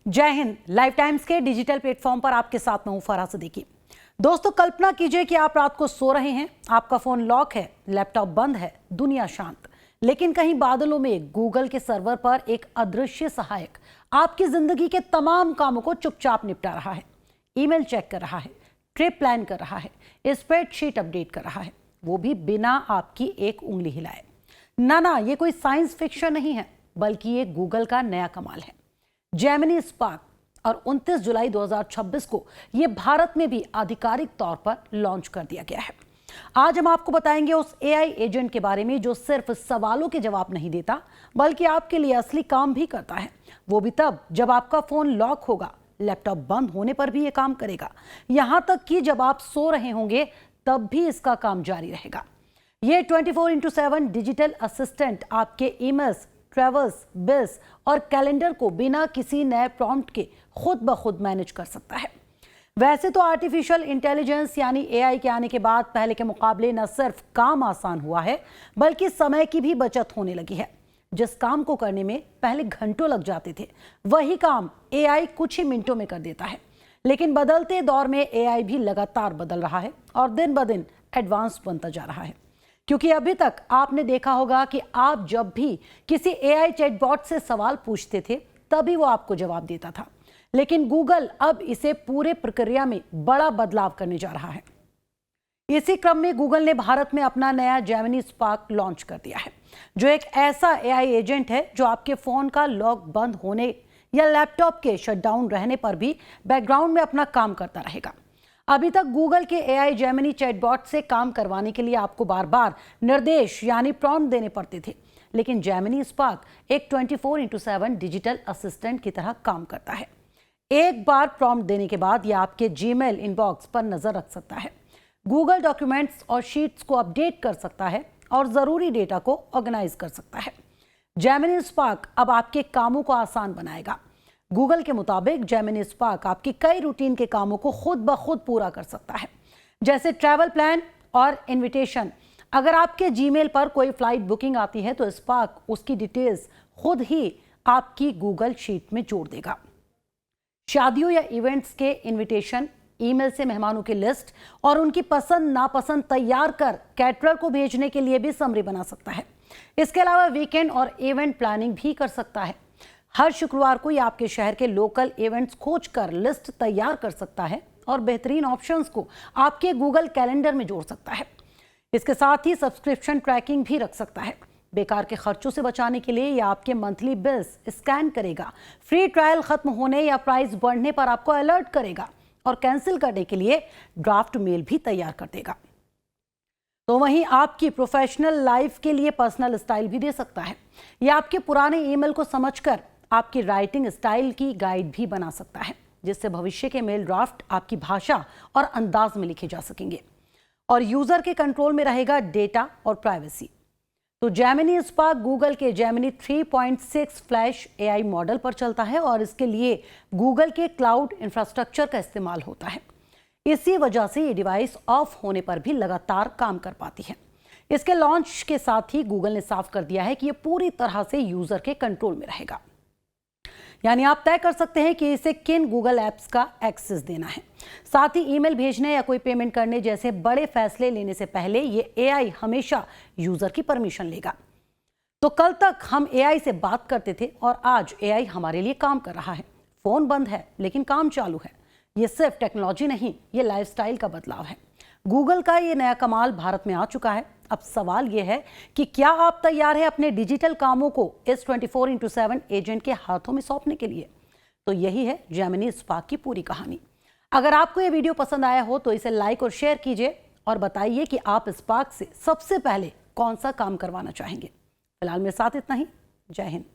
जय Hind. Life times के digital platform पर आपके साथ मैं हूं फरहा सिद्दीकी। दोस्तों, कल्पना कीजिए कि आप रात को सो रहे हैं, आपका फोन लॉक है, लैपटॉप बंद है, दुनिया शांत, लेकिन कहीं बादलों में गूगल के सर्वर पर एक अदृश्य सहायक आपकी जिंदगी के तमाम कामों को चुपचाप निपटा रहा है। ईमेल चेक कर रहा है, ट्रिप प्लान कर रहा है, स्प्रेडशीट अपडेट कर रहा है, वो भी बिना आपकी एक उंगली हिलाए। ना, ये कोई साइंस फिक्शन नहीं है, बल्कि ये गूगल का नया कमाल है, जेमिनी स्पार्क। और 29 जुलाई 2026 को ये भारत में भी आधिकारिक तौर पर लॉन्च कर दिया गया है। आज हम आपको बताएंगे उस एआई एजेंट के बारे में जो सिर्फ सवालों के जवाब नहीं देता, बल्कि आपके लिए असली काम भी करता है। वो भी तब जब आपका फोन लॉक होगा, लैपटॉप बंद होने पर भी ये काम करेगा, यहां तक कि जब आप सो रहे होंगे तब भी इसका काम जारी रहेगा। ये 24/7 डिजिटल असिस्टेंट आपके ईमेल्स, ट्रैवल्स, बिल्स और कैलेंडर को बिना किसी नए प्रॉम्प्ट के खुद ब खुद मैनेज कर सकता है। वैसे तो आर्टिफिशियल इंटेलिजेंस यानी एआई के आने के बाद पहले के मुकाबले न सिर्फ काम आसान हुआ है, बल्कि समय की भी बचत होने लगी है। जिस काम को करने में पहले घंटों लग जाते थे, वही काम एआई कुछ ही मिनटों में कर देता है। लेकिन बदलते दौर में एआई भी लगातार बदल रहा है और दिन ब दिन एडवांस बनता जा रहा है। क्योंकि अभी तक आपने देखा होगा कि आप जब भी किसी एआई चैटबॉट से सवाल पूछते थे, तभी वो आपको जवाब देता था। लेकिन गूगल अब इसे पूरे प्रक्रिया में बड़ा बदलाव करने जा रहा है। इसी क्रम में गूगल ने भारत में अपना नया जेमिनी स्पार्क लॉन्च कर दिया है, जो एक ऐसा एआई एजेंट है जो आपके फोन का लॉक बंद होने या लैपटॉप के शटडाउन रहने पर भी बैकग्राउंड में अपना काम करता रहेगा। अभी तक गूगल के एआई जेमिनी चैटबॉट से काम करवाने के लिए आपको बार बार निर्देश यानी प्रॉम्प्ट देने पड़ते थे, लेकिन जेमिनी स्पार्क एक 24/7 डिजिटल असिस्टेंट की तरह काम करता है। एक बार प्रॉम्प्ट देने के बाद यह आपके जीमेल इनबॉक्स पर नजर रख सकता है, गूगल डॉक्यूमेंट्स और शीट्स को अपडेट कर सकता है और जरूरी डेटा को ऑर्गेनाइज कर सकता है। जेमिनी स्पार्क अब आपके कामों को आसान बनाएगा। गूगल के मुताबिक जेमिनी स्पार्क आपकी कई रूटीन के कामों को खुद ब खुद पूरा कर सकता है, जैसे ट्रैवल प्लान और इनविटेशन। अगर आपके जीमेल पर कोई फ्लाइट बुकिंग आती है तो स्पार्क उसकी डिटेल्स खुद ही आपकी गूगल शीट में जोड़ देगा। शादियों या इवेंट्स के इनविटेशन, ईमेल से मेहमानों की लिस्ट और उनकी पसंद नापसंद तैयार कर कैटरर को भेजने के लिए भी समरी बना सकता है। इसके अलावा वीकेंड और इवेंट प्लानिंग भी कर सकता है। हर शुक्रवार को ये आपके शहर के लोकल इवेंट्स खोजकर लिस्ट तैयार कर सकता है और बेहतरीन ऑप्शंस को आपके गूगल कैलेंडर में जोड़ सकता है। इसके साथ ही सब्सक्रिप्शन ट्रैकिंग भी रख सकता है। बेकार के खर्चों से बचाने के लिए यह आपके मंथली बिल्स स्कैन करेगा, फ्री ट्रायल खत्म होने या प्राइस बढ़ने पर आपको अलर्ट करेगा और कैंसिल करने के लिए ड्राफ्ट मेल भी तैयार कर देगा। तो वहीं आपकी प्रोफेशनल लाइफ के लिए पर्सनल स्टाइल भी दे सकता है। यह आपके पुराने ईमेल को समझकर आपकी राइटिंग स्टाइल की गाइड भी बना सकता है, जिससे भविष्य के मेल ड्राफ्ट आपकी भाषा और अंदाज में लिखे जा सकेंगे और यूजर के कंट्रोल में रहेगा डेटा और प्राइवेसी। तो जेमिनी स्पार्क गूगल के जेमिनी 3.6 फ्लैश एआई मॉडल पर चलता है और इसके लिए गूगल के क्लाउड इंफ्रास्ट्रक्चर का इस्तेमाल होता है। इसी वजह से ये डिवाइस ऑफ होने पर भी लगातार काम कर पाती है। इसके लॉन्च के साथ ही गूगल ने साफ कर दिया है कि ये पूरी तरह से यूजर के कंट्रोल में रहेगा, यानी आप तय कर सकते हैं कि इसे किन गूगल ऐप्स का एक्सेस देना है। साथ ही ईमेल भेजने या कोई पेमेंट करने जैसे बड़े फैसले लेने से पहले ये एआई हमेशा यूजर की परमिशन लेगा। तो कल तक हम एआई से बात करते थे और आज एआई हमारे लिए काम कर रहा है। फोन बंद है लेकिन काम चालू है। ये सिर्फ टेक्नोलॉजी नहीं, ये लाइफस्टाइल का बदलाव है। गूगल का ये नया कमाल भारत में आ चुका है। अब सवाल यह है कि क्या आप तैयार हैं अपने डिजिटल कामों को इस 24/7 एजेंट के हाथों में सौंपने के लिए? तो यही है जेमिनी स्पार्क की पूरी कहानी। अगर आपको ये वीडियो पसंद आया हो तो इसे लाइक और शेयर कीजिए और बताइए कि आप स्पार्क से सबसे पहले कौन सा काम करवाना चाहेंगे। फिलहाल मेरे साथ इतना ही। जय हिंद।